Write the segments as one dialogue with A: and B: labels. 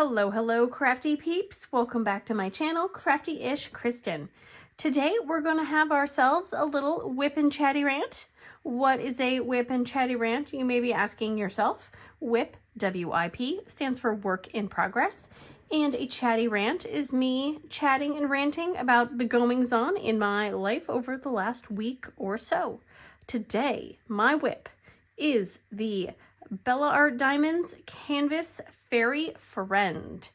A: Hello, hello, crafty peeps. Welcome back to my channel, Crafty-ish-kristyn. Today, we're going to have ourselves a little whip and chatty rant. What is a whip and chatty rant? You may be asking yourself. Whip, W-I-P, stands for work in progress. And a chatty rant is me chatting and ranting about the goings-on in my life over the last week or so. Today, my whip is the Bella Art Diamonds Canvas Fairy Friend.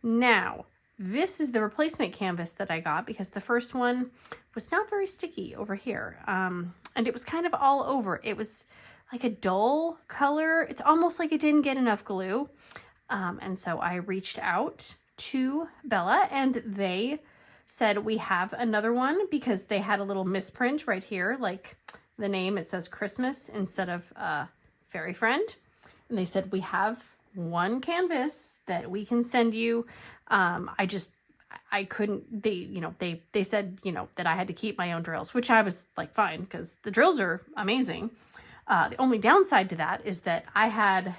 A: Now, this is the replacement canvas that I got because the first one was not very sticky over here. And it was kind of all over. It was like a dull color. It's almost like it didn't get enough glue. And so I reached out to Bella and they said we have another one because they had a little misprint right here. Like the name, it says Christmas instead of Fairy Friend. And they said we have one canvas that we can send you. I couldn't, they said, that I had to keep my own drills, which I was like, fine, because the drills are amazing. The only downside to that is that I had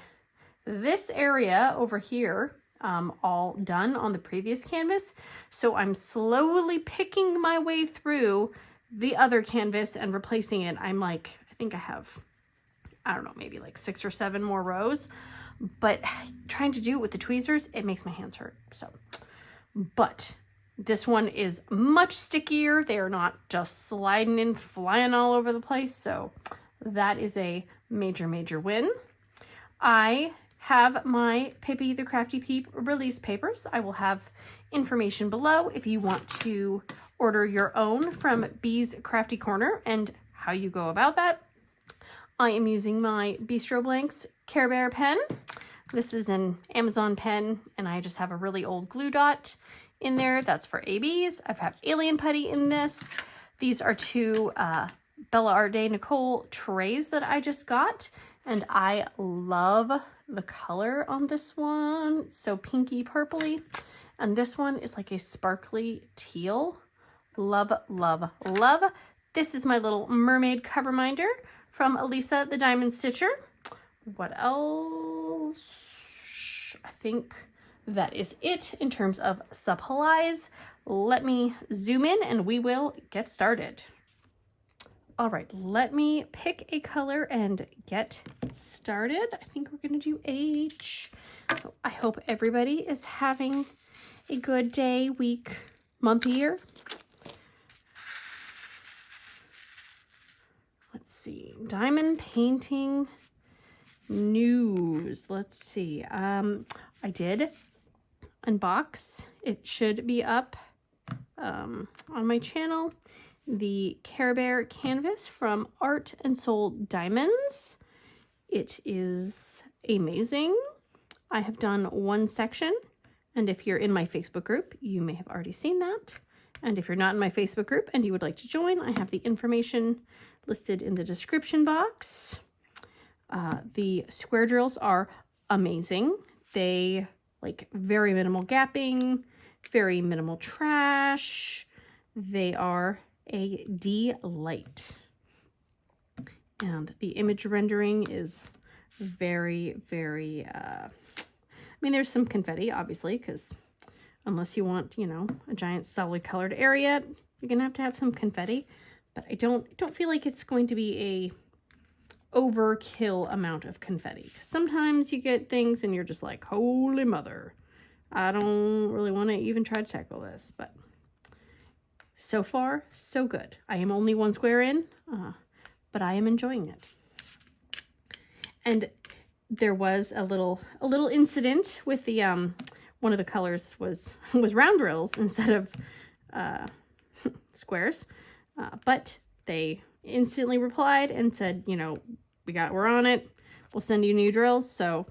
A: this area over here all done on the previous canvas. So I'm slowly picking my way through the other canvas and replacing it. I'm like, I think I have, I don't know, maybe like 6 or 7 more rows. But trying to do it with the tweezers, it makes my hands hurt. So, but this one is much stickier. They are not just sliding and flying all over the place. So that is a major, major win. I have my Pippy the Crafty Peep release papers. I will have information below if you want to order your own from Bee's Crafty Corner and how you go about that. I am using my Bistro Blanks Care Bear pen. This is an Amazon pen, and I just have a really old glue dot in there. That's for ABs. I've had Alien Putty in this. These are 2 Bella Art Day Nicole trays that I just got, and I love the color on this one. It's so pinky purpley, and this one is like a sparkly teal. Love, love, love. This is my little mermaid cover minder from Elisa the Diamond Stitcher. What else? I think that is it in terms of supplies. Let me zoom in and we will get started. All right, let me pick a color and get started. I think we're gonna do H. So I hope everybody is having a good day, week, month, year. Let's see, diamond painting news. Let's see. I did unbox. It should be up on my channel. The Care Bear canvas from Art and Soul Diamonds. It is amazing. I have done one section, and if you're in my Facebook group, you may have already seen that. And if you're not in my Facebook group and you would like to join, I have the information listed in the description box. The square drills are amazing. They like very minimal gapping, very minimal trash. They are a delight. And the image rendering is very, very, I mean, there's some confetti, obviously, because unless you want, a giant solid colored area, you're gonna have to have some confetti. But I don't feel like it's going to be a overkill amount of confetti. Sometimes you get things and you're just like, holy mother, I don't really want to even try to tackle this. But so far, so good. I am only 1 square in, but I am enjoying it. And there was a little incident with the one of the colors was round drills instead of squares. But they instantly replied and said, we're on it. We'll send you new drills. So,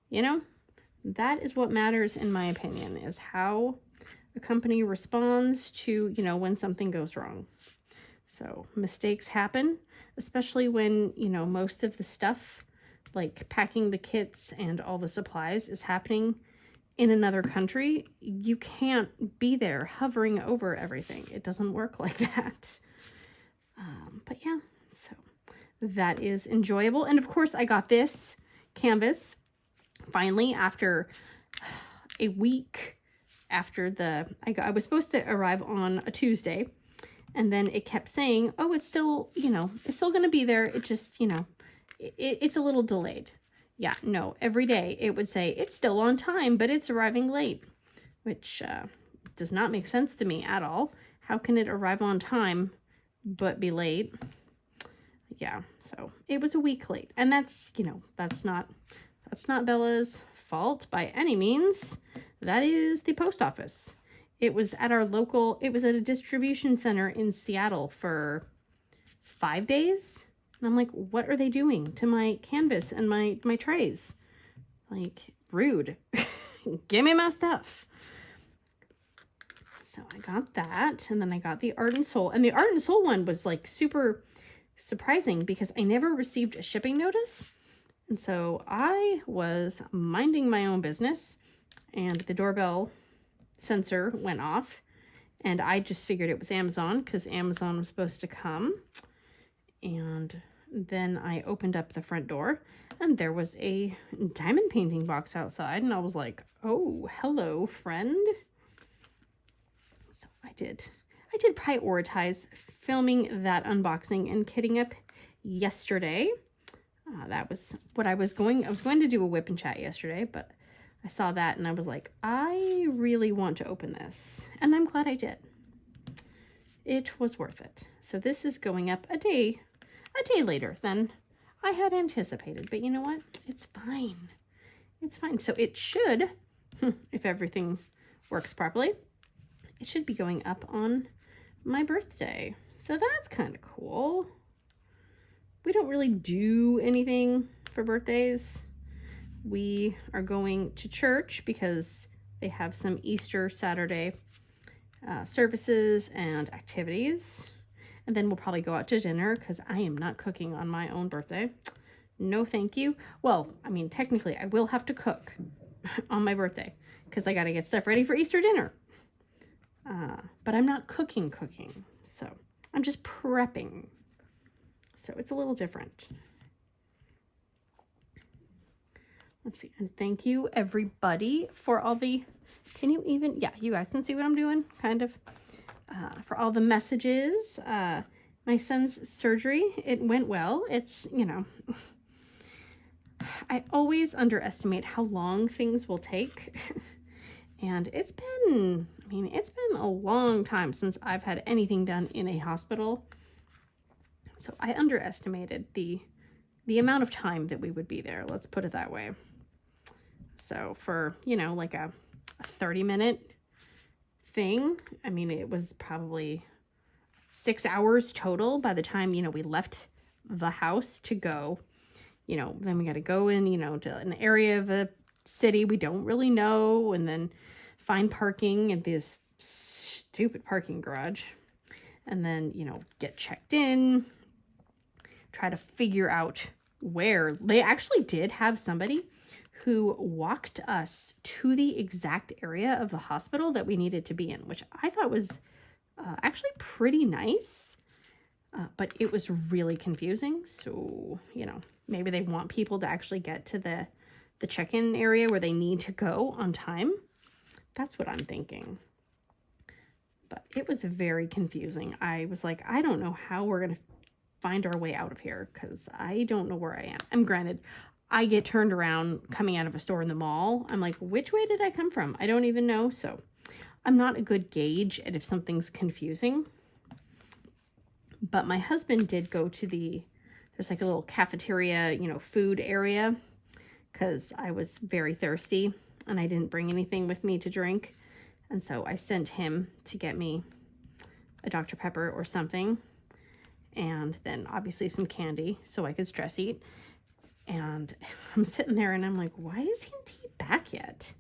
A: that is what matters in my opinion, is how the company responds to, when something goes wrong. So mistakes happen, especially when, most of the stuff, like packing the kits and all the supplies, is happening in another country. You can't be there hovering over everything. It doesn't work like that. But yeah, so that is enjoyable. And of course I got this canvas finally after a week after I was supposed to arrive on a Tuesday, and then it kept saying, oh, it's still, it's still going to be there. It just, it's a little delayed. Yeah, no, every day it would say it's still on time, but it's arriving late, which does not make sense to me at all. How can it arrive on time but be late? Yeah, so it was a week late, and that's, that's not Bella's fault by any means. That is the post office. It was at a distribution center in Seattle for 5 days. And I'm like, what are they doing to my canvas and my trays? Like, rude. Give me my stuff. So I got that, and then I got the Art and Soul. And the Art and Soul one was like super surprising because I never received a shipping notice. And so I was minding my own business, and the doorbell sensor went off, and I just figured it was Amazon because Amazon was supposed to come. And then I opened up the front door, and there was a diamond painting box outside, and I was like, oh, hello, friend. So I did prioritize filming that unboxing and kitting up yesterday. That was what I was going to do a whip and chat yesterday, but I saw that and I was like, I really want to open this, and I'm glad I did. It was worth it. So this is going up a day later than I had anticipated, but you know what? It's fine. It's fine. So it should, if everything works properly, it should be going up on my birthday. So that's kind of cool. We don't really do anything for birthdays. We are going to church because they have some Easter Saturday services and activities. And then we'll probably go out to dinner because I am not cooking on my own birthday. No, thank you. Well, I mean, technically I will have to cook on my birthday because I got to get stuff ready for Easter dinner. But I'm not cooking. So I'm just prepping. So it's a little different. Let's see. And thank you everybody for all the, yeah, you guys can see what I'm doing, kind of, for all the messages. My son's surgery, it went well. It's, I always underestimate how long things will take. And it's been a long time since I've had anything done in a hospital. So I underestimated the amount of time that we would be there. Let's put it that way. So for, like a 30-minute thing, I mean, it was probably 6 hours total by the time, we left the house to go. Then we got to go in, to an area of a city we don't really know, and then find parking at this stupid parking garage, and then, get checked in, try to figure out where. They actually did have somebody who walked us to the exact area of the hospital that we needed to be in, which I thought was actually pretty nice, but it was really confusing. So, maybe they want people to actually get to the check-in area where they need to go on time. That's what I'm thinking. But it was very confusing. I was like, I don't know how we're going to find our way out of here because I don't know where I am. And granted, I get turned around coming out of a store in the mall. I'm like, which way did I come from? I don't even know. So I'm not a good gauge at if something's confusing. But my husband did go to there's like a little cafeteria, food area, because I was very thirsty and I didn't bring anything with me to drink. And so I sent him to get me a Dr. Pepper or something. And then obviously some candy so I could stress eat. And I'm sitting there and I'm like, why isn't he back yet?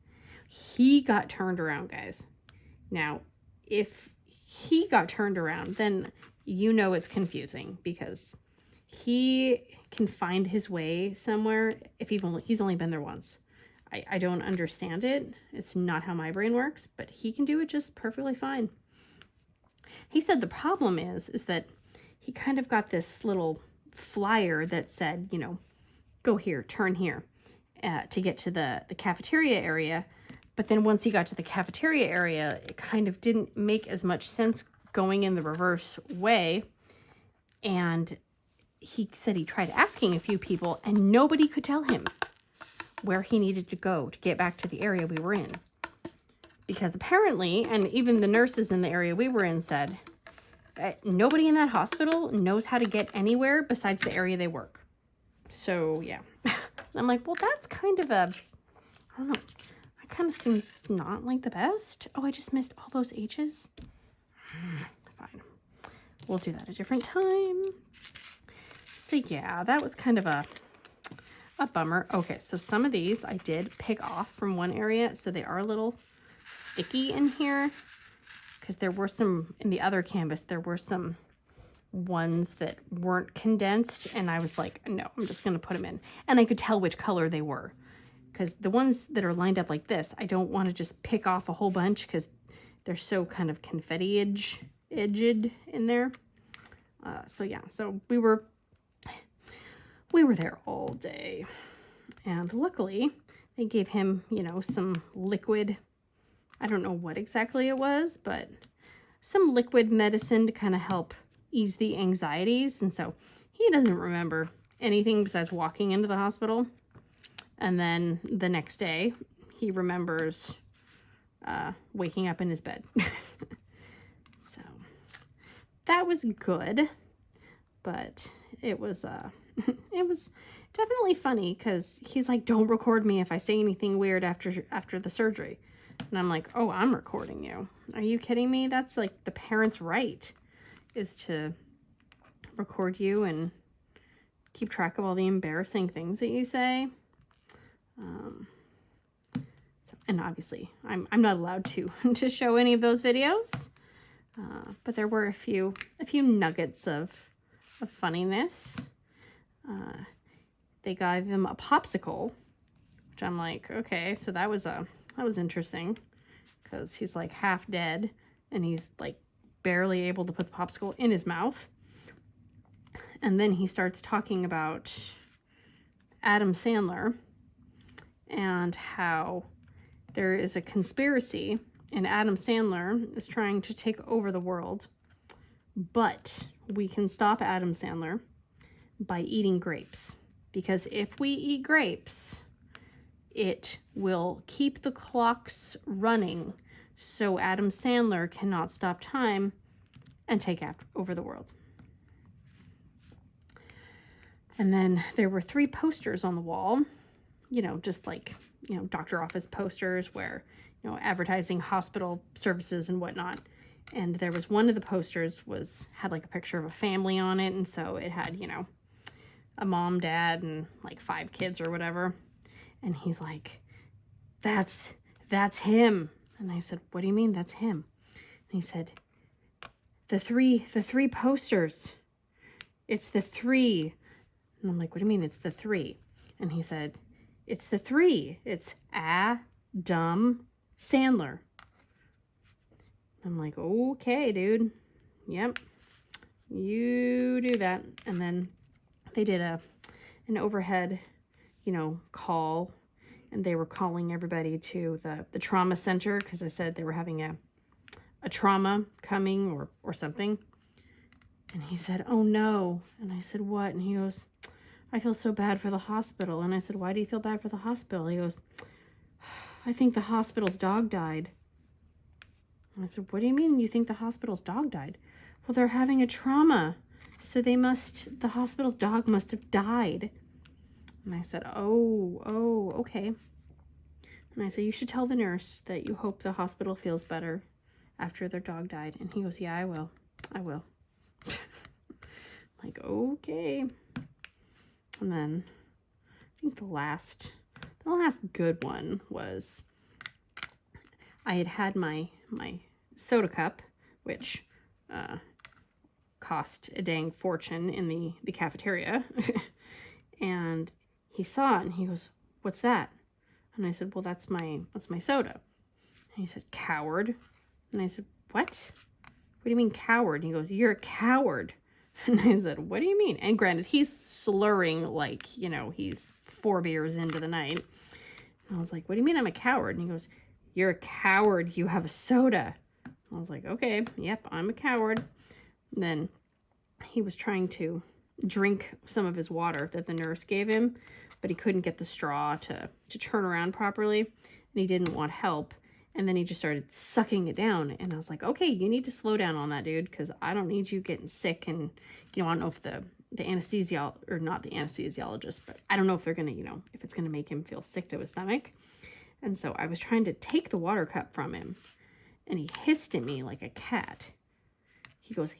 A: He got turned around, guys. Now, if he got turned around, then it's confusing because he can find his way somewhere if he's only been there once. I don't understand it. It's not how my brain works, but he can do it just perfectly fine. He said the problem is that he kind of got this little flyer that said, go here, turn here, to get to the cafeteria area. But then once he got to the cafeteria area, it kind of didn't make as much sense going in the reverse way. And he said he tried asking a few people and nobody could tell him where he needed to go to get back to the area we were in. Because apparently, and even the nurses in the area we were in said, nobody in that hospital knows how to get anywhere besides the area they work. So, yeah. I'm like, well, that's kind of a, I don't know. That kind of seems not like the best. Oh, I just missed all those H's. Fine. We'll do that a different time. So, yeah, that was kind of a bummer. Okay, so some of these I did pick off from one area. So they are a little sticky in here. Because there were some, in the other canvas, there were some ones that weren't condensed. And I was like, no, I'm just going to put them in. And I could tell which color they were. Because the ones that are lined up like this, I don't want to just pick off a whole bunch because they're so kind of confetti-edged in there. So yeah, so we were there all day. And luckily, they gave him, you know, some liquid. I don't know what exactly it was, but some liquid medicine to kind of help ease the anxieties. And so he doesn't remember anything besides walking into the hospital. And then the next day, he remembers waking up in his bed. So that was good, but it was definitely funny because he's like, don't record me if I say anything weird after the surgery. And I'm like, oh, I'm recording you. Are you kidding me? That's like the parent's right, is to record you and keep track of all the embarrassing things that you say. And obviously I'm not allowed to show any of those videos. But there were a few nuggets of funniness. They gave him a popsicle, which I'm like, okay, so that was interesting because he's like half dead and he's like barely able to put the popsicle in his mouth. And then he starts talking about Adam Sandler and how there is a conspiracy and Adam Sandler is trying to take over the world, but we can stop Adam Sandler by eating grapes, because if we eat grapes, it will keep the clocks running so Adam Sandler cannot stop time and take over the world. And then there were 3 posters on the wall, you know, just like, you know, doctor office posters where, you know, advertising hospital services and whatnot. And there was one of the posters had like a picture of a family on it. And so it had, you know, a mom, dad, and like 5 kids or whatever. And he's like, that's him. And I said, what do you mean that's him? And he said, the three posters. It's the 3. And I'm like, what do you mean it's the 3? And he said, it's the 3. It's Adam Sandler. I'm like, okay, dude. Yep. You do that. And then they did an overhead, you know, call. And they were calling everybody to the trauma center because I said they were having a trauma coming or something. And he said, oh no. And I said, what? And he goes, I feel so bad for the hospital. And I said, why do you feel bad for the hospital? He goes, I think the hospital's dog died. And I said, what do you mean you think the hospital's dog died? Well, they're having a trauma. So the hospital's dog must have died. And I said, oh, okay. And I said, you should tell the nurse that you hope the hospital feels better after their dog died. And he goes, yeah, I will. Like, okay. And then I think the last good one was I had my soda cup, which cost a dang fortune in the cafeteria. And he saw it and he goes, what's that? And I said, well, that's my soda. And he said, coward. And I said, what? What do you mean coward? And he goes, you're a coward. And I said, what do you mean? And granted, he's slurring like, you know, he's 4 beers into the night. And I was like, what do you mean I'm a coward? And he goes, You're a coward. You have a soda. I was like, okay, yep, I'm a coward. And then he was trying to drink some of his water that the nurse gave him, but he couldn't get the straw to turn around properly, and he didn't want help. And then he just started sucking it down. And I was like, okay, you need to slow down on that, dude, because I don't need you getting sick. And, I don't know if the or not the anesthesiologist, but I don't know if they're going to, if it's going to make him feel sick to his stomach. And so I was trying to take the water cup from him, and he hissed at me like a cat. He goes,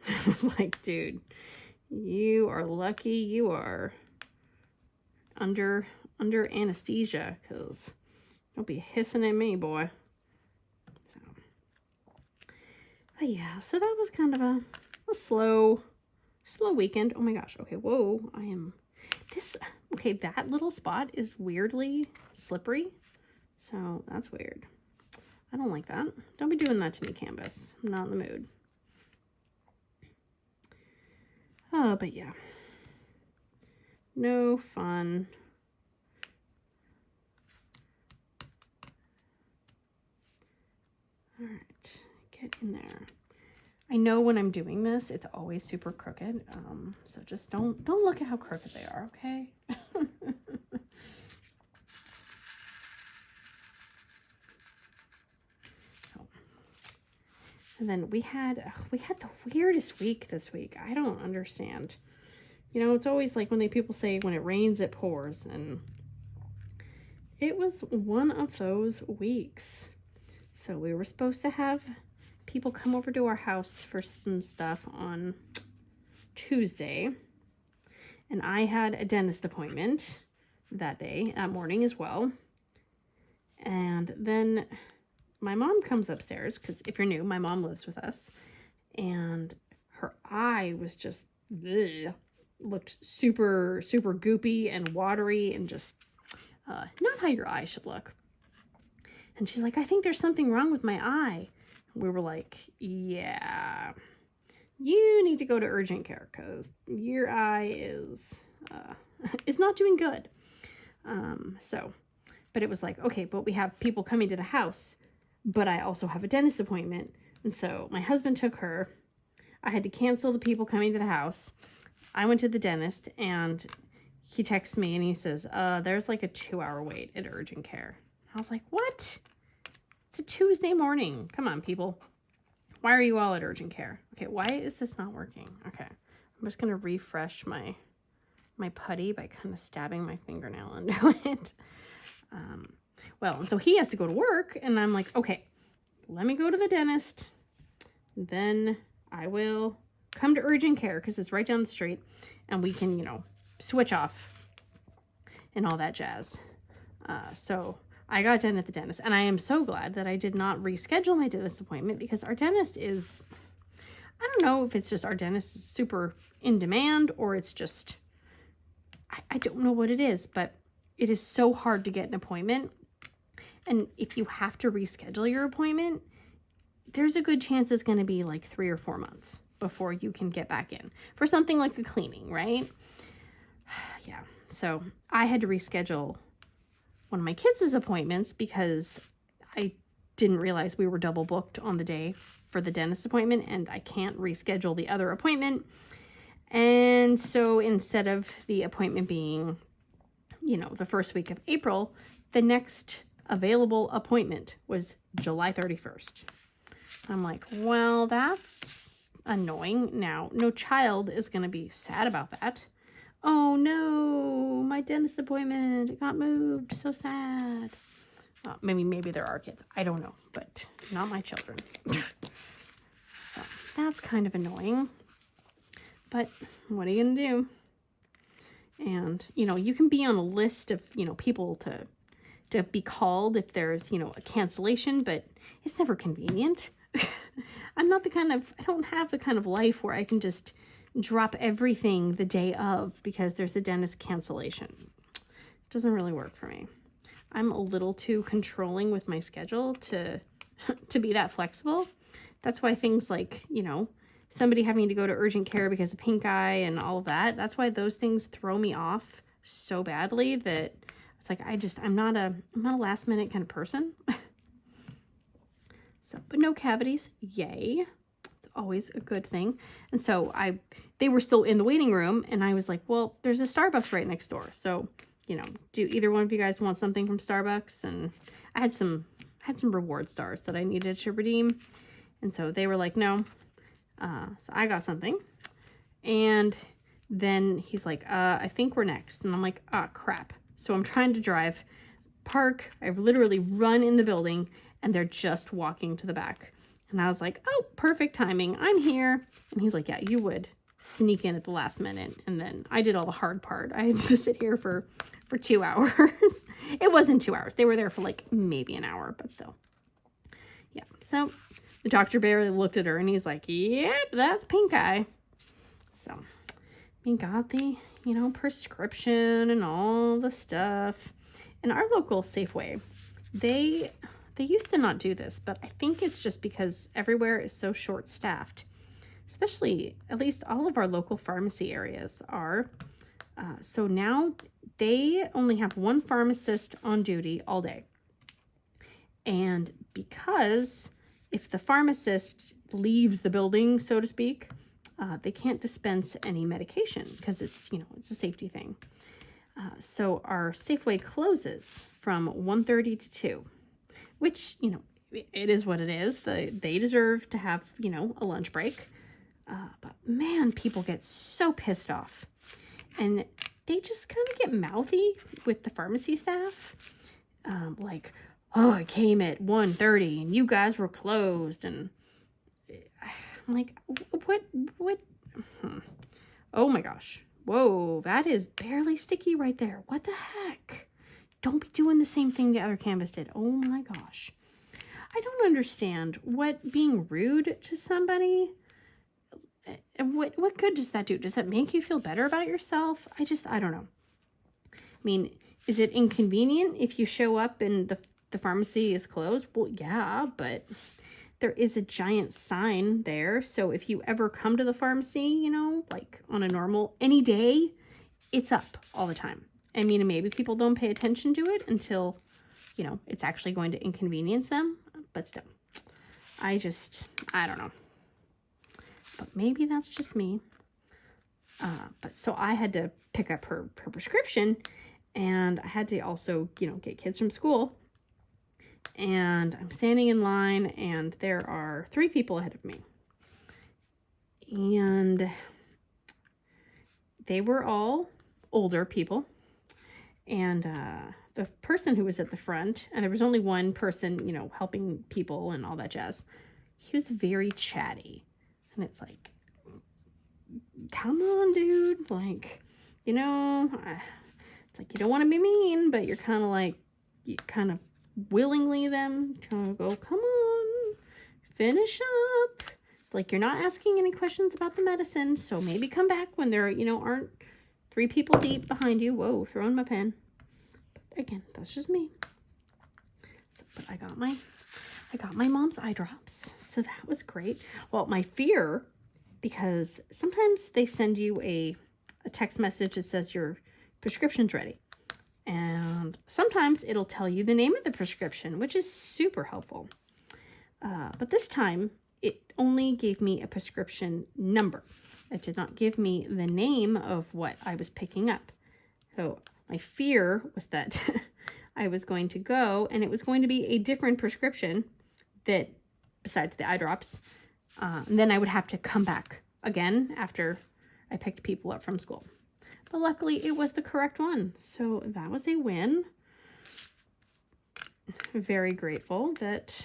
A: I was like, dude, you are lucky you are under anesthesia, because don't be hissing at me, boy. So, but yeah, so that was kind of a slow weekend. Oh my gosh. Okay, whoa, okay, that little spot is weirdly slippery, so that's weird. I don't like that. Don't be doing that to me, Canvas. I'm not in the mood. Oh, but yeah. No fun. All right, get in there. I know when I'm doing this, it's always super crooked. So just don't look at how crooked they are, okay? And then we had the weirdest week this week. I don't understand. It's always like when people say when it rains, it pours. And it was one of those weeks. So we were supposed to have people come over to our house for some stuff on Tuesday. And I had a dentist appointment that morning as well. And then my mom comes upstairs, because if you're new, my mom lives with us, and her eye was just looked super, super goopy and watery and just not how your eye should look. And she's like, I think there's something wrong with my eye. We were like, yeah, you need to go to urgent care, because your eye is not doing good. But it was like, okay, but we have people coming to the house, but I also have a dentist appointment. And so my husband took her. I had to cancel the people coming to the house. I went to the dentist, and he texts me and he says, there's like a 2-hour wait at urgent care. I was like, what? It's a Tuesday morning. Come on, people. Why are you all at urgent care? Okay, why is this not working? Okay, I'm just going to refresh my putty by kind of stabbing my fingernail into it. Well, and so he has to go to work, and I'm like, okay, let me go to the dentist. Then I will come to urgent care, because it's right down the street, and we can, switch off and all that jazz. So I got done at the dentist, and I am so glad that I did not reschedule my dentist appointment, because our dentist is, I don't know if it's just our dentist is super in demand, or it's just, I don't know what it is, but it is so hard to get an appointment. And if you have to reschedule your appointment, there's a good chance it's going to be like 3 or 4 months before you can get back in for something like a cleaning, right? Yeah. So I had to reschedule one of my kids' appointments, because I didn't realize we were double booked on the day for the dentist appointment, and I can't reschedule the other appointment. And so instead of the appointment being, the first week of April, the next available appointment was July 31st. I'm like, well, that's annoying. Now, no child is going to be sad about that. Oh no, my dentist appointment, it got moved. So sad. Maybe there are kids. I don't know, but not my children. So that's kind of annoying. But what are you going to do? And, you can be on a list of, people to be called if there's, a cancellation, but it's never convenient. I don't have the kind of life where I can just drop everything the day of because there's a dentist cancellation. It doesn't really work for me. I'm a little too controlling with my schedule to be that flexible. That's why things like, somebody having to go to urgent care because of pink eye and all of that, that's why those things throw me off so badly that it's It's like, I'm not a last minute kind of person. So, but no cavities, yay. It's always a good thing. And so they were still in the waiting room, and I was like, well, there's a Starbucks right next door. So, you know, do either one of you guys want something from Starbucks? And I had some reward stars that I needed to redeem. And so they were like, no. So I got something. And then he's like, I think we're next. And I'm like, crap. So I'm trying to park. I've literally run in the building, and they're just walking to the back. And I was like, oh, perfect timing. I'm here. And he's like, yeah, you would sneak in at the last minute. And then I did all the hard part. I had to sit here for 2 hours. It wasn't 2 hours. They were there for like maybe an hour, but still. Yeah. So the doctor barely looked at her, and he's like, yep, that's pink eye. So we got the, you know, prescription and all the stuff. And our local Safeway, they used to not do this, but I think it's just because everywhere is so short-staffed, especially at least all of our local pharmacy areas are. So now they only have one pharmacist on duty all day. And because if the pharmacist leaves the building, so to speak, they can't dispense any medication because it's, you know, it's a safety thing. So our Safeway closes from 1:30 to 2. Which, you know, it is what it is. They deserve to have, you know, a lunch break. But man, people get so pissed off. And they just kind of get mouthy with the pharmacy staff. Like, oh, I came at 1:30 and you guys were closed. And I'm like, what? Oh my gosh. Whoa, that is barely sticky right there. What the heck? Don't be doing the same thing the other canvas did. Oh my gosh. I don't understand what being rude to somebody, what good does that do? Does that make you feel better about yourself? I don't know. I mean, is it inconvenient if you show up and the pharmacy is closed? Well, yeah, but there is a giant sign there. So if you ever come to the pharmacy, you know, like on a normal, any day, it's up all the time. I mean, maybe people don't pay attention to it until, you know, it's actually going to inconvenience them. But still, I don't know. But maybe that's just me. But so I had to pick up her prescription, and I had to also, you know, get kids from school. And I'm standing in line, and there are 3 people ahead of me. And they were all older people. And the person who was at the front, and there was only one person, you know, helping people and all that jazz, he was very chatty. And it's like, come on, dude. Like, you know, it's like you don't want to be mean, but you're kind of like, you kind of willingly them trying to go, come on, finish up. Like, you're not asking any questions about the medicine, so maybe come back when there, you know, aren't 3 people deep behind you. Whoa, throwing my pen. But again, that's just me. So, but I got my mom's eye drops, so that was great. Well, my fear, because sometimes they send you a text message that says your prescription's ready. And sometimes it'll tell you the name of the prescription, which is super helpful. But this time, it only gave me a prescription number. It did not give me the name of what I was picking up. So my fear was that I was going to go and it was going to be a different prescription that, besides the eye drops, and then I would have to come back again after I picked people up from school. But luckily it was the correct one. So that was a win. Very grateful that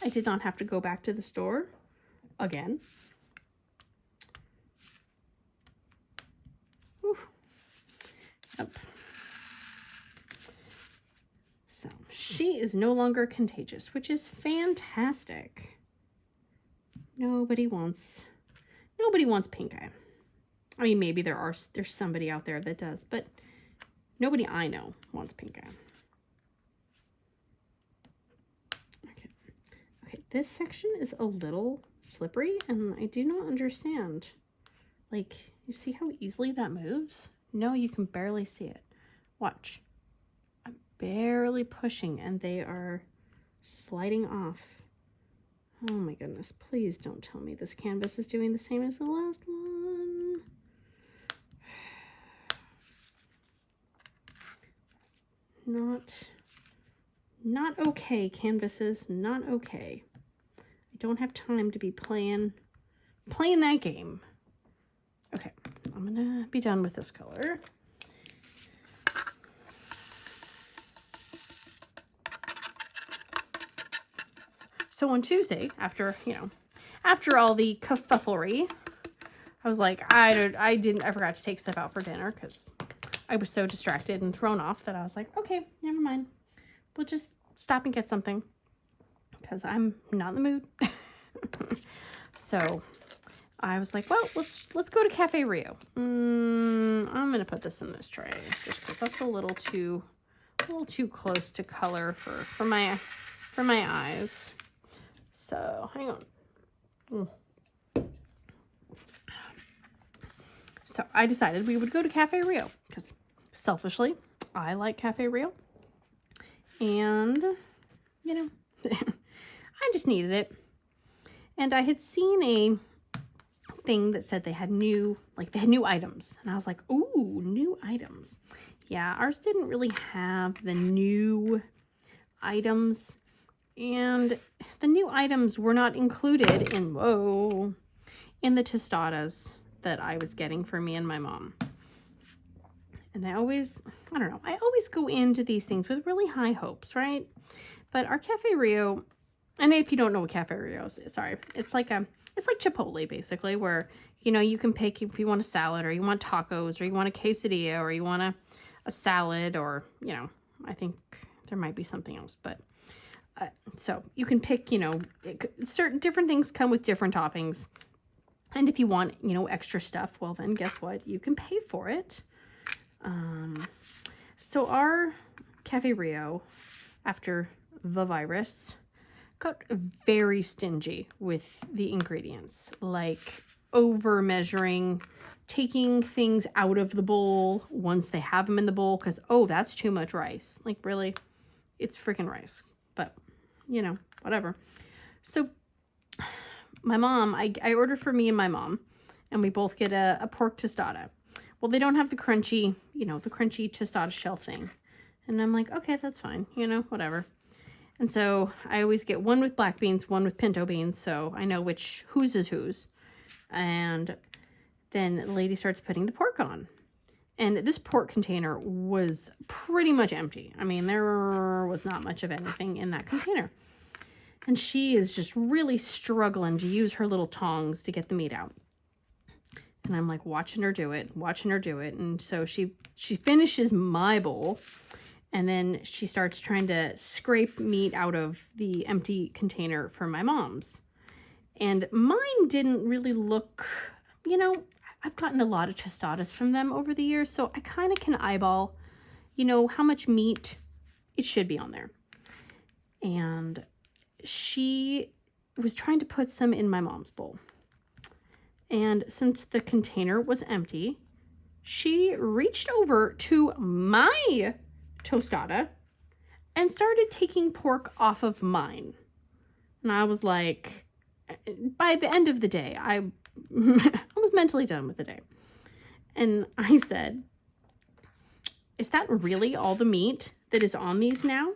A: I did not have to go back to the store again. Whew. Yep. So she is no longer contagious, which is fantastic. Nobody wants pink eye. I mean, maybe there's somebody out there that does, but nobody I know wants pink eye. Okay, this section is a little slippery, and I do not understand. Like, you see how easily that moves? No, you can barely see it. Watch. barely pushing and they are sliding off. Oh my goodness, please don't tell me this canvas is doing the same as the last one. Not okay, canvases, not okay. I don't have time to be playing that game. Okay, I'm gonna be done with this color. So on Tuesday, after all the kerfufflery, I was like, I forgot to take stuff out for dinner because I was so distracted and thrown off that I was like, okay, never mind. We'll just stop and get something because I'm not in the mood. So I was like, well, let's go to Cafe Rio. I'm gonna put this in this tray just because that's a little too close to color for my eyes. So hang on. So I decided we would go to Cafe Rio because selfishly I like Cafe Rio, and you know I just needed it. And I had seen a thing that said they had new items, and I was like, ooh, new items. Yeah, ours didn't really have the new items, and the new items were not included in the tostadas that I was getting for me and my mom. And I always go into these things with really high hopes, right? But our Cafe Rio, and if you don't know what Cafe Rio is, sorry, it's like Chipotle basically, where you can pick if you want a salad or you want tacos or you want a quesadilla or you want a salad, or I think there might be something else, but so you can pick, certain different things come with different toppings. And if you want, extra stuff, well then guess what? You can pay for it. So our Cafe Rio, after the virus, got very stingy with the ingredients, like over measuring, taking things out of the bowl once they have them in the bowl because, oh, that's too much rice. Like, really? It's freaking rice. But, whatever. So my mom, I ordered for me and my mom, and we both get a pork tostada. Well, they don't have the crunchy, the crunchy tostada shell thing. And I'm like, okay, that's fine, whatever. And so I always get one with black beans, one with pinto beans, so I know whose is whose. And then the lady starts putting the pork on. And this pork container was pretty much empty. I mean, there was not much of anything in that container. And she is just really struggling to use her little tongs to get the meat out. And I'm like watching her do it. And so she finishes my bowl. And then she starts trying to scrape meat out of the empty container for my mom's. And mine didn't really look, I've gotten a lot of tostadas from them over the years, so I kind of can eyeball, how much meat it should be on there. And she was trying to put some in my mom's bowl. And since the container was empty, she reached over to my tostada and started taking pork off of mine. And I was like, by the end of the day, I was mentally done with the day. And I said, is that really all the meat that is on these now?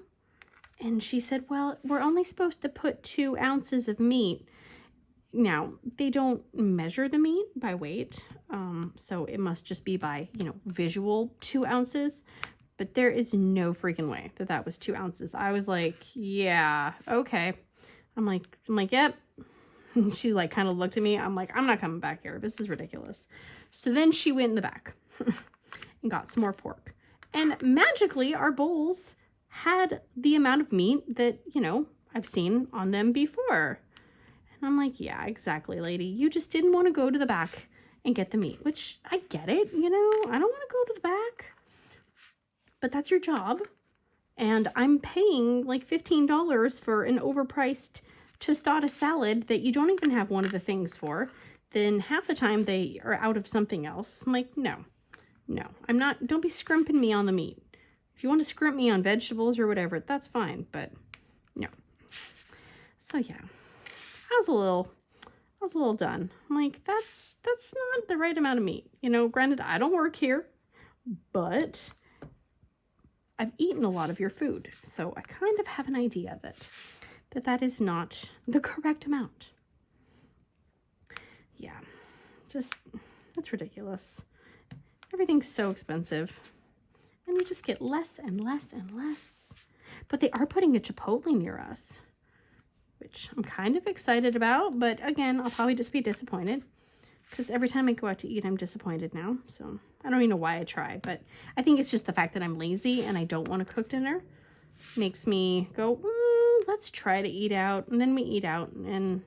A: And she said, well, we're only supposed to put 2 ounces of meat. Now, they don't measure the meat by weight, so it must just be by, visual 2 ounces. But there is no freaking way that was 2 ounces. I was like, yeah, okay. I'm like, yep. She like kind of looked at me. I'm like, I'm not coming back here. This is ridiculous. So then she went in the back and got some more pork. And magically, our bowls had the amount of meat that, I've seen on them before. And I'm like, yeah, exactly, lady. You just didn't want to go to the back and get the meat, which I get it, I don't want to go to the back. But that's your job. And I'm paying like $15 for an overpriced tostada salad that you don't even have one of the things for. Then half the time they are out of something else. I'm like, no, I'm not. Don't be scrimping me on the meat. If you want to scrimp me on vegetables or whatever, that's fine, but no. So yeah, I was a little done. I'm like, that's not the right amount of meat. You know, granted, I don't work here, but I've eaten a lot of your food. So I kind of have an idea that is not the correct amount. Yeah, just, that's ridiculous. Everything's so expensive. And you just get less and less and less. But they are putting a Chipotle near us, which I'm kind of excited about. But again, I'll probably just be disappointed. Because every time I go out to eat, I'm disappointed now. So I don't even know why I try. But I think it's just the fact that I'm lazy and I don't want to cook dinner. Makes me go, let's try to eat out. And then we eat out. And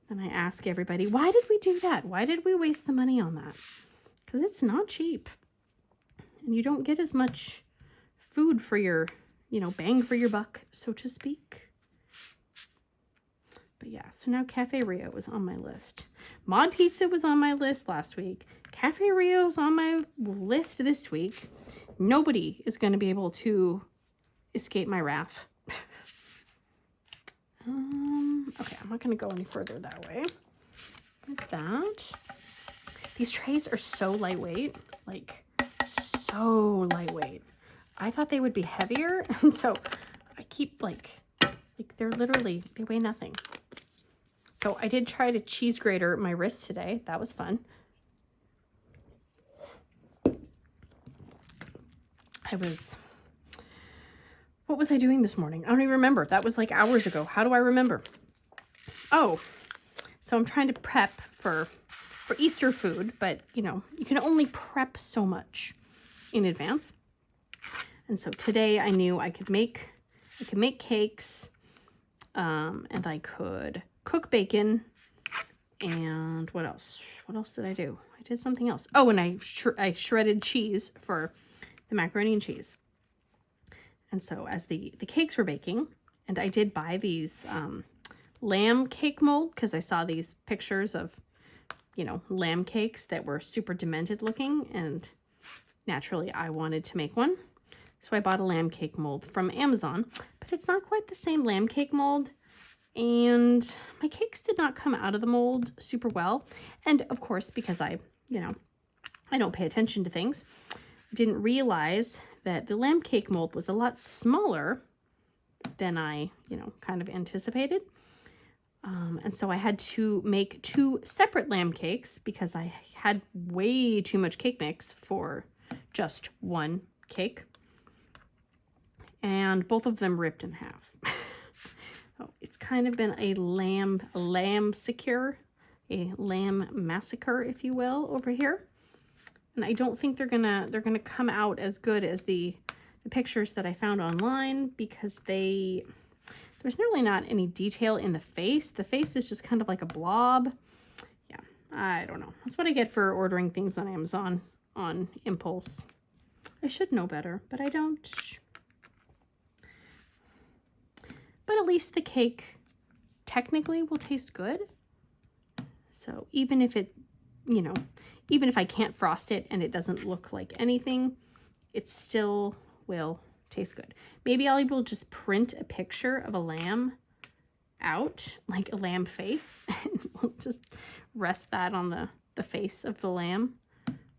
A: then I ask everybody, why did we do that? Why did we waste the money on that? Because it's not cheap. And you don't get as much food for your, you know, bang for your buck, so to speak. But yeah, so now Cafe Rio is on my list. Mod Pizza was on my list last week. Cafe Rio is on my list this week. Nobody is going to be able to escape my wrath. Okay, I'm not going to go any further that way. Like that. These trays are so lightweight, like so lightweight. I thought they would be heavier, and so I keep like they're literally, they weigh nothing. So I did try to cheese grater my wrist today. That was fun. What was I doing this morning? I don't even remember. That was like hours ago. How do I remember? Oh, so I'm trying to prep for Easter food, but you know, you can only prep so much in advance. And so today I knew I could make cakes, and I could cook bacon, and what else? What else did I do? I did something else. Oh, and I shredded cheese for the macaroni and cheese. And so as the cakes were baking, and I did buy these lamb cake mold because I saw these pictures of, you know, lamb cakes that were super demented looking, and naturally I wanted to make one. So I bought a lamb cake mold from Amazon, but it's not quite the same lamb cake mold. And my cakes did not come out of the mold super well. And of course, because I don't pay attention to things, I didn't realize that the lamb cake mold was a lot smaller than I, kind of anticipated. And so I had to make 2 separate lamb cakes because I had way too much cake mix for just one cake. And both of them ripped in half. So it's kind of been a lamb massacre, if you will, over here. And I don't think they're gonna come out as good as the pictures that I found online, because there's really not any detail in the face. The face is just kind of like a blob. Yeah, I don't know. That's what I get for ordering things on Amazon on impulse. I should know better, but I don't. But at least the cake technically will taste good. So even if even if I can't frost it and it doesn't look like anything, it still will taste good. Maybe I'll just print a picture of a lamb out, like a lamb face, and we'll just rest that on the face of the lamb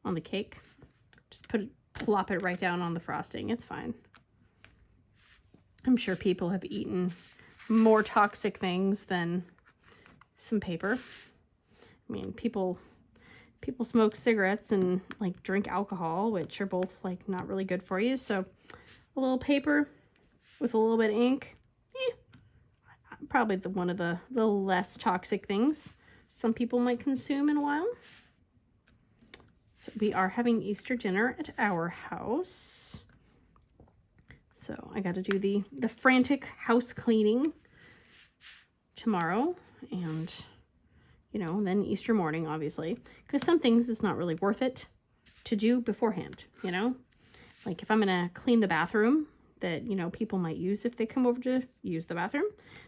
A: on the cake. Just plop it right down on the frosting. It's fine. I'm sure people have eaten more toxic things than some paper. I mean, people smoke cigarettes and like drink alcohol, which are both like not really good for you. So a little paper with a little bit of ink, probably one of the less toxic things some people might consume in a while. So we are having Easter dinner at our house. So I got to do the frantic house cleaning tomorrow, and then Easter morning, obviously, because some things it's not really worth it to do beforehand. Like if I'm gonna clean the bathroom that people might use if they come over to use the bathroom,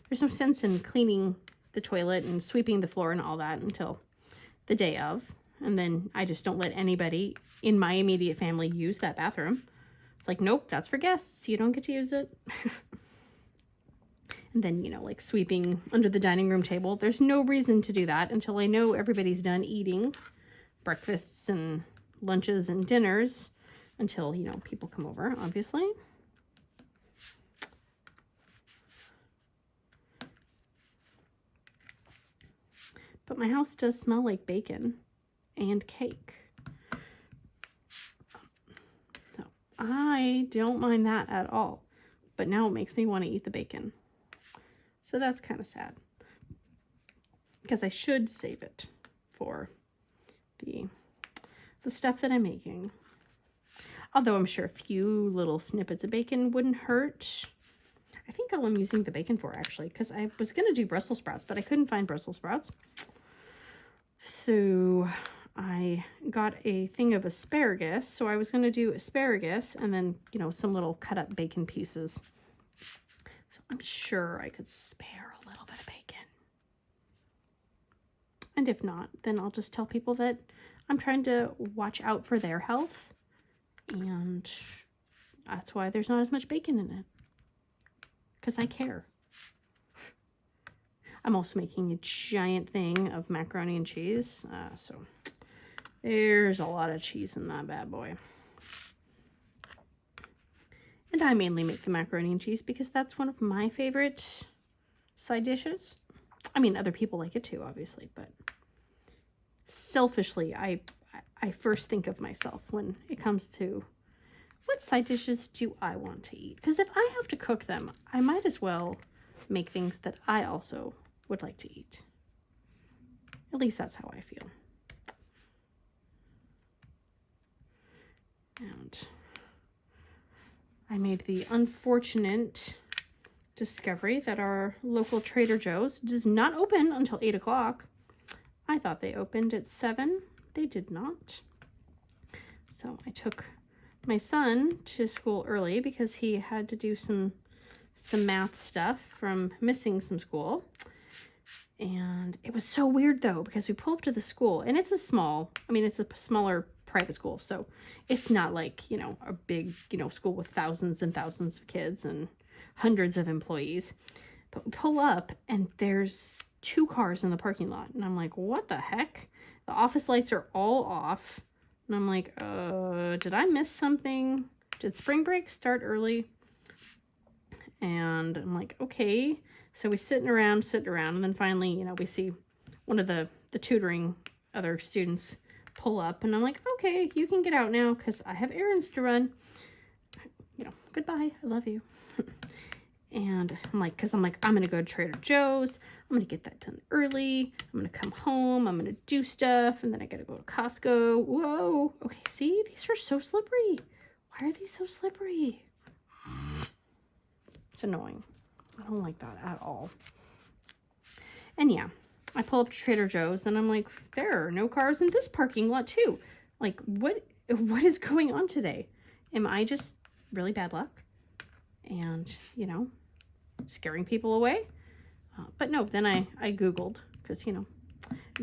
A: there's no sense in cleaning the toilet and sweeping the floor and all that until the day of, and then I just don't let anybody in my immediate family use that bathroom. It's like, nope, that's for guests. You don't get to use it. And then, you know, like sweeping under the dining room table. There's no reason to do that until I know everybody's done eating breakfasts and lunches and dinners, until, you know, people come over, obviously. But my house does smell like bacon and cake. So I don't mind that at all. But now it makes me want to eat the bacon. So that's kind of sad. Because I should save it for the stuff that I'm making. Although I'm sure a few little snippets of bacon wouldn't hurt. I think all I'm using the bacon for, actually, because I was going to do Brussels sprouts, but I couldn't find Brussels sprouts. So I got a thing of asparagus. So I was going to do asparagus and then, you know, some little cut up bacon pieces. So I'm sure I could spare a little bit of bacon. And if not, then I'll just tell people that I'm trying to watch out for their health. And that's why there's not as much bacon in it. Because I care. I'm also making a giant thing of macaroni and cheese. So there's a lot of cheese in that bad boy. And I mainly make the macaroni and cheese because that's one of my favorite side dishes. I mean, other people like it too, obviously. But selfishly, I first think of myself when it comes to what side dishes do I want to eat? Because if I have to cook them, I might as well make things that I also would like to eat. At least that's how I feel. And I made the unfortunate discovery that our local Trader Joe's does not open until 8 o'clock. I thought they opened at 7. They did not. So I took my son to school early because he had to do some math stuff from missing some school. And it was so weird though, because we pull up to the school and it's a smaller private school. So it's not like, you know, a big, you know, school with thousands and thousands of kids and hundreds of employees. But we pull up and there's 2 cars in the parking lot. And I'm like, what the heck? The office lights are all off. And I'm like, did I miss something? Did spring break start early? And I'm like, okay. So we sitting around, and then finally, you know, we see one of the tutoring other students pull up, and I'm like, okay, you can get out now because I have errands to run. You know, goodbye, I love you. And I'm like, I'm going to go to Trader Joe's. I'm going to get that done early. I'm going to come home. I'm going to do stuff. And then I got to go to Costco. Whoa. Okay, see? These are so slippery. Why are these so slippery? It's annoying. I don't like that at all. And yeah, I pull up to Trader Joe's and I'm like, there are no cars in this parking lot too. Like, what is going on today? Am I just really bad luck? And, you know, scaring people away? But no, then I Googled, because, you know,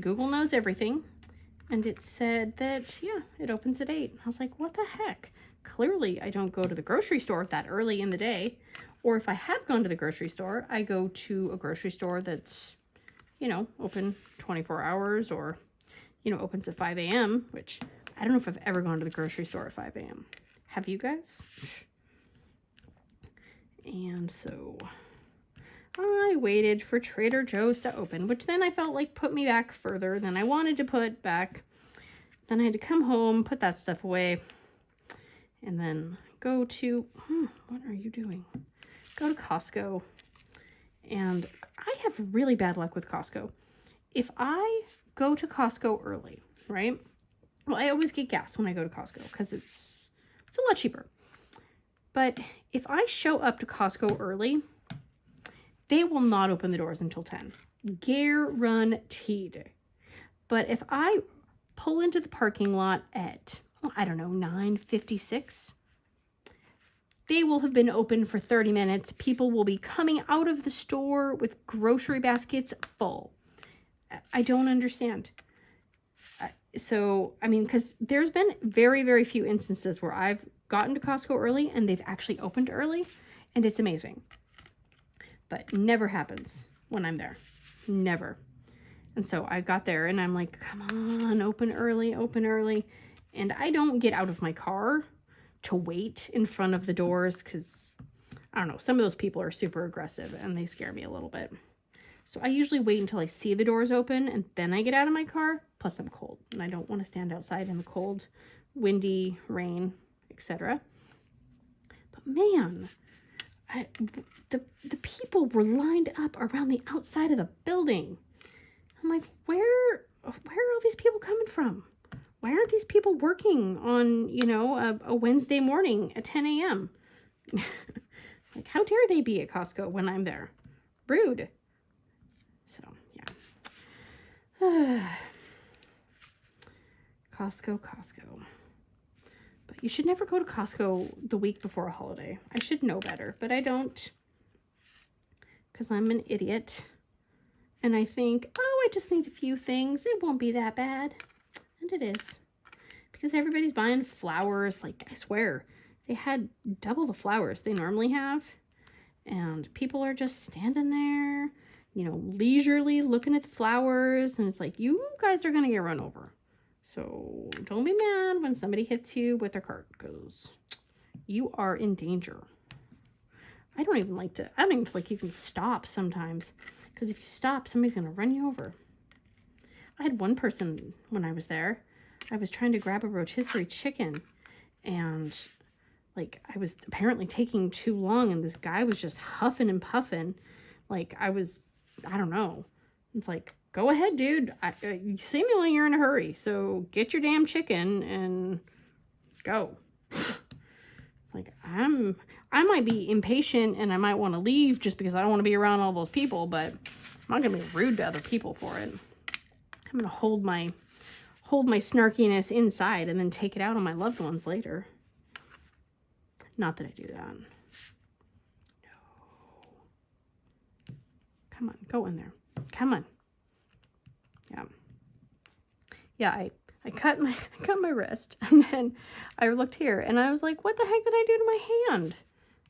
A: Google knows everything. And it said that, yeah, it opens at 8. I was like, what the heck? Clearly, I don't go to the grocery store that early in the day. Or if I have gone to the grocery store, I go to a grocery store that's, you know, open 24 hours or, you know, opens at 5 a.m., which I don't know if I've ever gone to the grocery store at 5 a.m. Have you guys? And so I waited for Trader Joe's to open, which then I felt like put me back further than I wanted to put back. Then I had to come home, put that stuff away, and then go to, what are you doing? Go to Costco. And I have really bad luck with Costco. If I go to Costco early, right? Well, I always get gas when I go to Costco because it's a lot cheaper. But if I show up to Costco early, they will not open the doors until 10. Guaranteed. But if I pull into the parking lot at, I don't know, 9:56, they will have been open for 30 minutes. People will be coming out of the store with grocery baskets full. I don't understand. So, I mean, because there's been very, very few instances where I've gotten to Costco early and they've actually opened early, and it's amazing. But never happens when I'm there. Never. And so I got there and I'm like, come on, open early, open early. And I don't get out of my car to wait in front of the doors because, I don't know, some of those people are super aggressive and they scare me a little bit. So I usually wait until I see the doors open and then I get out of my car. Plus I'm cold and I don't want to stand outside in the cold, windy, rain, etc. But man, the people were lined up around the outside of the building. I'm like, where are all these people coming from? Why aren't these people working on, you know, a Wednesday morning at 10 a.m.? Like, how dare they be at Costco when I'm there? Rude. So, yeah. Costco. But you should never go to Costco the week before a holiday. I should know better, but I don't. Because I'm an idiot. And I think, oh, I just need a few things. It won't be that bad. And it is. Because everybody's buying flowers. Like, I swear, they had double the flowers they normally have. And people are just standing there, you know, leisurely looking at the flowers. And it's like, you guys are going to get run over. So don't be mad when somebody hits you with their cart, because you are in danger. I don't even feel like you can stop sometimes, because if you stop, somebody's going to run you over. I had one person when I was there. I was trying to grab a rotisserie chicken, and like I was apparently taking too long, and this guy was just huffing and puffing. Like I don't know. It's like, go ahead, dude. You seem like you're in a hurry, so get your damn chicken and go. Like I might be impatient and I might want to leave just because I don't want to be around all those people, but I'm not gonna be rude to other people for it. I'm gonna hold my snarkiness inside and then take it out on my loved ones later. Not that I do that. No. Come on, go in there. Come on. Yeah, I cut my wrist, and then I looked here and I was like, what the heck did I do to my hand?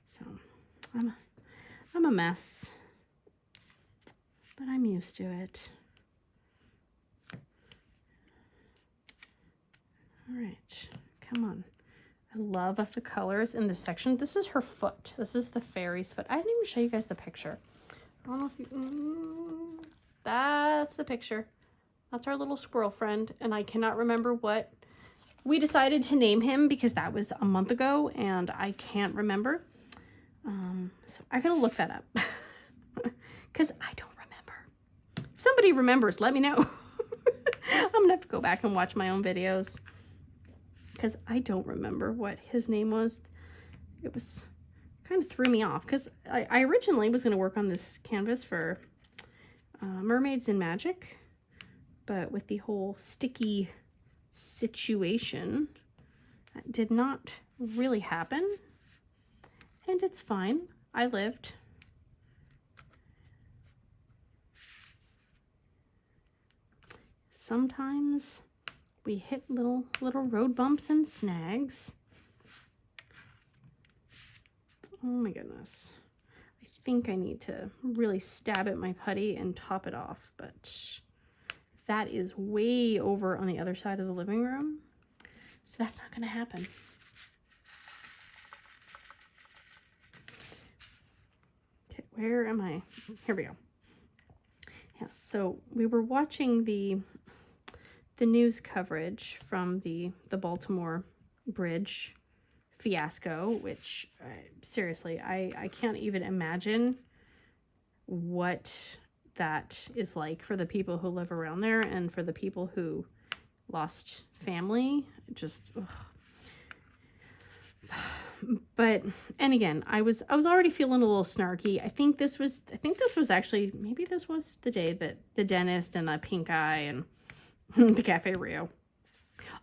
A: So I'm a mess, but I'm used to it. All right, come on. I love the colors in this section. This is her foot. This is the fairy's foot. I didn't even show you guys the picture. I don't know if you, that's the picture. That's our little squirrel friend, and I cannot remember what we decided to name him because that was a month ago, and I can't remember. So I gotta look that up because I don't remember. If somebody remembers, let me know. I'm gonna have to go back and watch my own videos because I don't remember what his name was. It was kind of threw me off because I originally was gonna work on this canvas for Mermaids in Magic. But with the whole sticky situation, that did not really happen. And it's fine. I lived. Sometimes we hit little road bumps and snags. Oh my goodness. I think I need to really stab at my putty and top it off, but that is way over on the other side of the living room. So that's not going to happen. Okay, where am I? Here we go. Yeah, so we were watching the news coverage from the Baltimore Bridge fiasco, which seriously, I can't even imagine what that is like for the people who live around there and for the people who lost family. Just ugh. But and again, I was already feeling a little snarky. I think this was actually, maybe this was the day that the dentist and the pink eye and the Cafe Rio,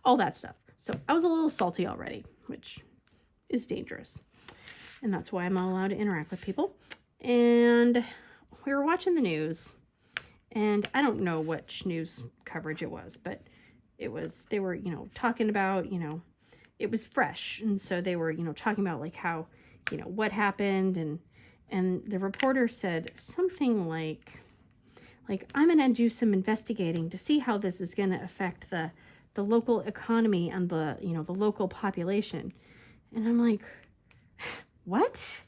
A: all that stuff. So I was a little salty already, which is dangerous, and that's why I'm not allowed to interact with people. And we were watching the news, and I don't know which news coverage it was, but they were, you know, talking about, you know, it was fresh. And so they were, talking about like how, what happened. And the reporter said something like, I'm going to do some investigating to see how this is going to affect the local economy and the local population. And I'm like, what?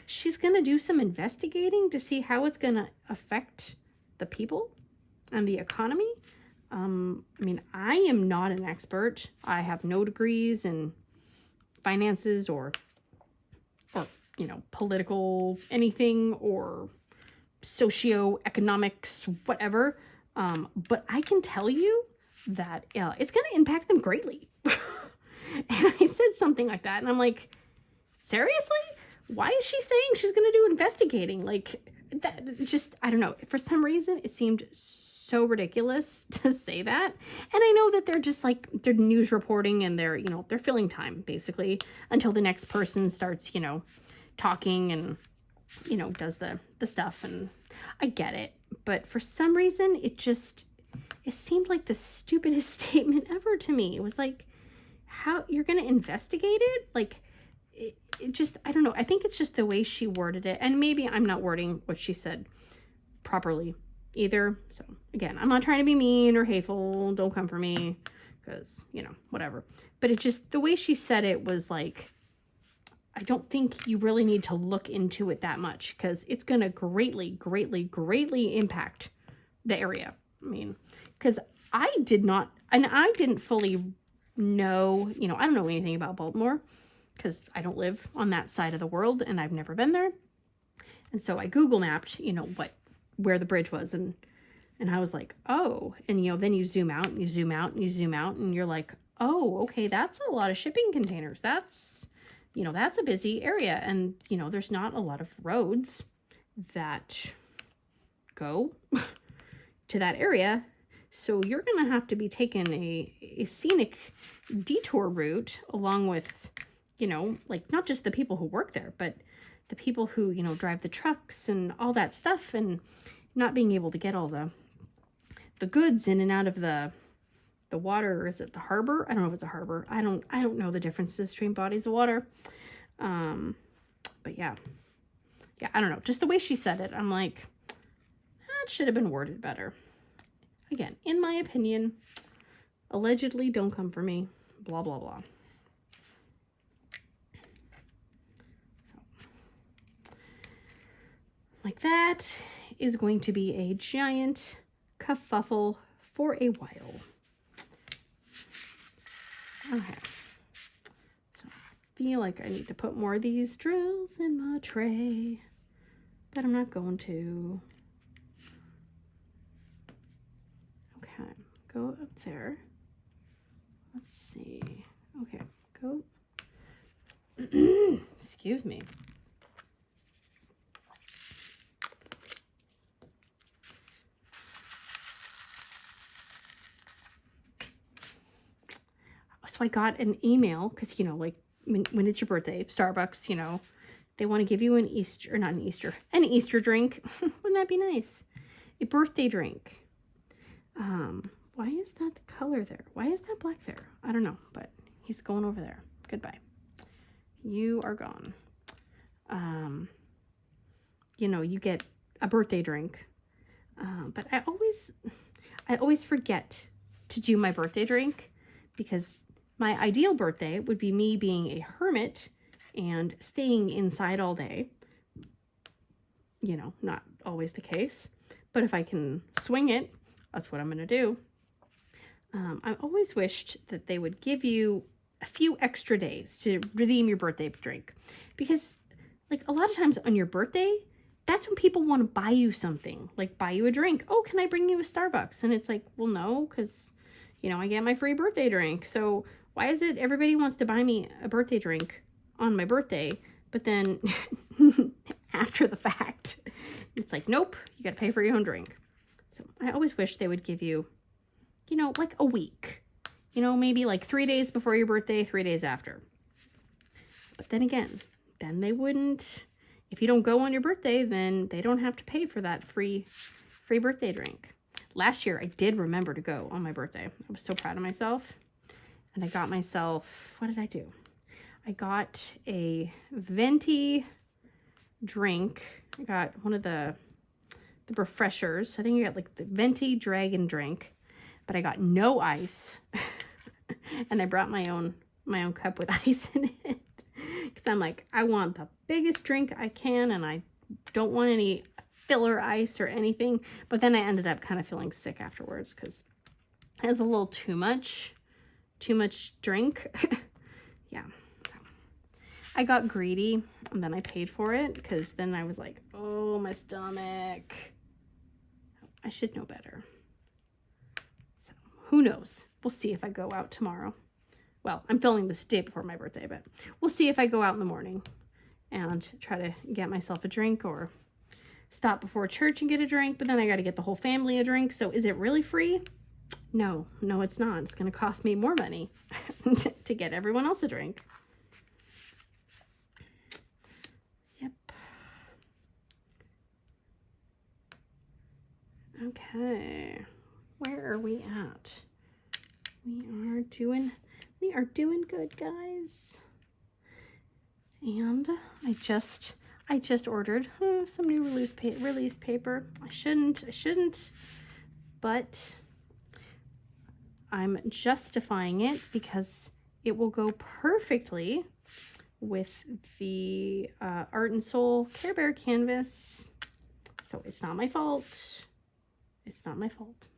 A: She's going to do some investigating to see how it's going to affect the people and the economy? I mean, I am not an expert. I have no degrees in finances or political anything or socioeconomics, whatever. But I can tell you that it's going to impact them greatly. And I said something like that, and I'm like, seriously? Why is she saying she's going to do investigating? Like, that just, I don't know. For some reason, it seemed so ridiculous to say that. And I know that they're just like, they're news reporting and they're, they're filling time, basically, until the next person starts, talking and, does the stuff. And I get it. But for some reason, it seemed like the stupidest statement ever to me. It was like, how you're going to investigate it? Like, it just, I don't know. I think it's just the way she worded it. And maybe I'm not wording what she said properly either. So again, I'm not trying to be mean or hateful. Don't come for me because, whatever. But it just, the way she said it was like, I don't think you really need to look into it that much because it's going to greatly, greatly, greatly impact the area. I mean, because I didn't fully know, I don't know anything about Baltimore because I don't live on that side of the world and I've never been there. And so I Google mapped, where the bridge was. And I was like, oh, and, then you zoom out and you zoom out and you zoom out and you're like, oh, okay, that's a lot of shipping containers. That's, that's a busy area. And, there's not a lot of roads that go to that area. So you're going to have to be taking a scenic detour route along with, like not just the people who work there, but the people who, drive the trucks and all that stuff and not being able to get all the goods in and out of the water. Or is it the harbor? I don't know if it's a harbor. I don't know the differences between bodies of water. But yeah, I don't know. Just the way she said it, I'm like, that should have been worded better. Again, in my opinion, allegedly, don't come for me, blah, blah, blah. So, like that is going to be a giant kerfuffle for a while. Okay. So I feel like I need to put more of these drills in my tray, but I'm not going to. Okay, go up there. Let's see. Okay, go. Excuse me. So I got an email because, like when it's your birthday, Starbucks, they want to give you an Easter drink. Wouldn't that be nice? A birthday drink. Why is that the color there? Why is that black there? I don't know, but he's going over there. Goodbye. You are gone. You get a birthday drink. But I always forget to do my birthday drink because my ideal birthday would be me being a hermit and staying inside all day. Not always the case, but if I can swing it, that's what I'm going to do. I always wished that they would give you a few extra days to redeem your birthday drink. Because, like, a lot of times on your birthday, that's when people want to buy you something. Like, buy you a drink. Oh, can I bring you a Starbucks? And it's like, well, no, because, I get my free birthday drink. So why is it everybody wants to buy me a birthday drink on my birthday, but then after the fact, it's like, nope, you got to pay for your own drink. So I always wish they would give you, like a week, maybe like 3 days before your birthday, 3 days after. But then again, then they wouldn't, if you don't go on your birthday, then they don't have to pay for that free birthday drink. Last year, I did remember to go on my birthday. I was so proud of myself. And I got myself, what did I do? I got a venti drink. I got one of the refreshers. I think I got like the venti dragon drink, but I got no ice. And I brought my own cup with ice in it. Because I'm like, I want the biggest drink I can, and I don't want any filler ice or anything. But then I ended up kind of feeling sick afterwards because it was a little too much drink. Yeah. I got greedy, and then I paid for it because then I was like, oh, my stomach. I should know better. So who knows? We'll see if I go out tomorrow. Well, I'm filming this day before my birthday, but we'll see if I go out in the morning and try to get myself a drink or stop before church and get a drink. But then I got to get the whole family a drink. So is it really free? No, it's not. It's going to cost me more money to get everyone else a drink. Yep. Okay. Where are we at? We are doing good, guys. And I just ordered some new release paper. I shouldn't, but I'm justifying it because it will go perfectly with the Art and Soul Care Bear canvas. So it's not my fault. It's not my fault.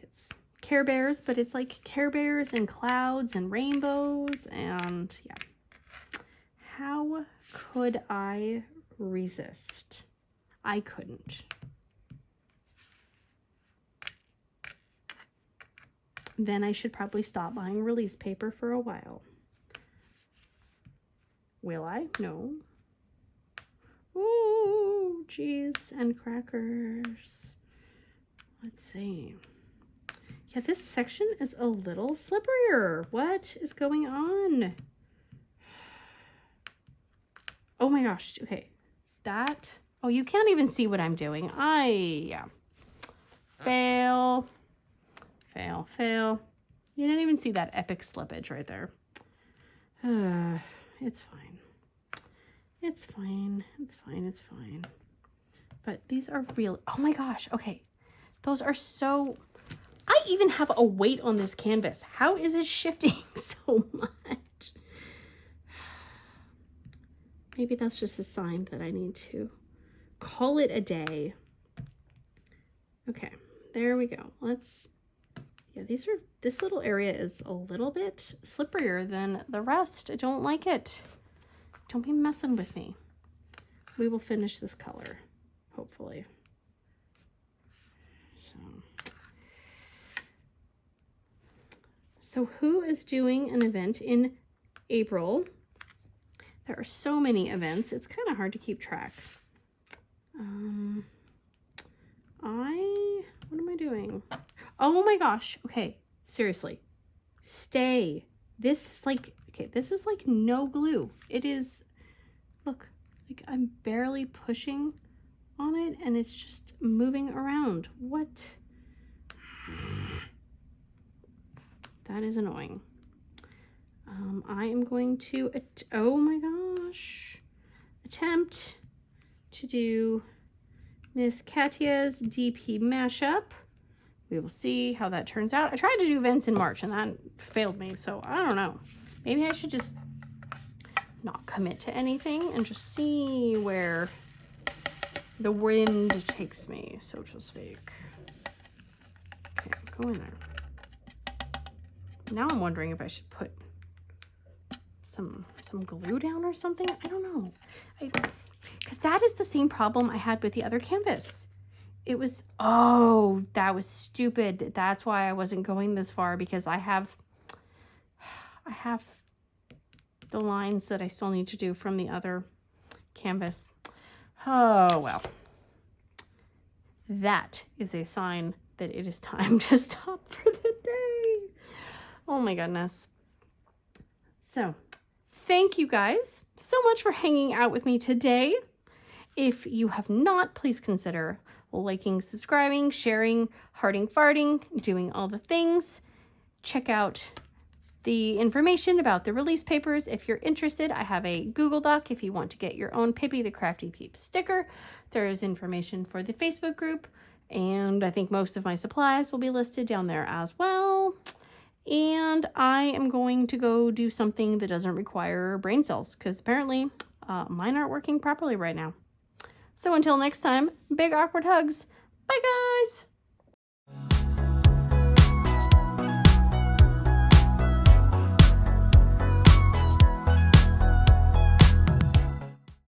A: It's Care Bears, but it's like Care Bears and clouds and rainbows, and yeah. How could I resist? I couldn't. Then I should probably stop buying release paper for a while. Will I? No. Ooh, cheese and crackers. Let's see. Yeah, this section is a little slipperier. What is going on? Oh my gosh. Okay. That. Oh, you can't even see what I'm doing. Yeah. Fail. Fail. You didn't even see that epic slippage right there. It's fine. It's fine. It's fine. It's fine. But these are real. Oh my gosh. Okay. Those are so... I even have a weight on this canvas. How is it shifting so much? Maybe that's just a sign that I need to call it a day. Okay. There we go. Yeah, this little area is a little bit slipperier than the rest. I don't like it. Don't be messing with me. We will finish this color, hopefully. So who is doing an event in April? There are so many events. It's kind of hard to keep track. What am I doing? Oh my gosh. Okay. Seriously. Stay. This is like no glue. It is, look, like I'm barely pushing on it and it's just moving around. What? That is annoying. I am going to, oh my gosh, attempt to do Miss Katya's DP mashup. We will see how that turns out. I tried to do events in March and that failed me, so I don't know. Maybe I should just not commit to anything and just see where the wind takes me, so to speak. Okay, go in there. Now I'm wondering if I should put some glue down or something. I don't know. Because that is the same problem I had with the other canvas. It was, oh, that was stupid. That's why I wasn't going this far, because I have the lines that I still need to do from the other canvas. Oh, well. That is a sign that it is time to stop for the day. Oh my goodness. So, thank you guys so much for hanging out with me today. If you have not, please consider liking, subscribing, sharing, hearting, farting, doing all the things. Check out the information about the release papers if you're interested. I have a Google Doc if you want to get your own Pippy the Crafty Peep sticker. There is information for the Facebook group, and I think most of my supplies will be listed down there as well. And I am going to go do something that doesn't require brain cells, because apparently mine aren't working properly right now. So until next time, big awkward hugs. Bye, guys!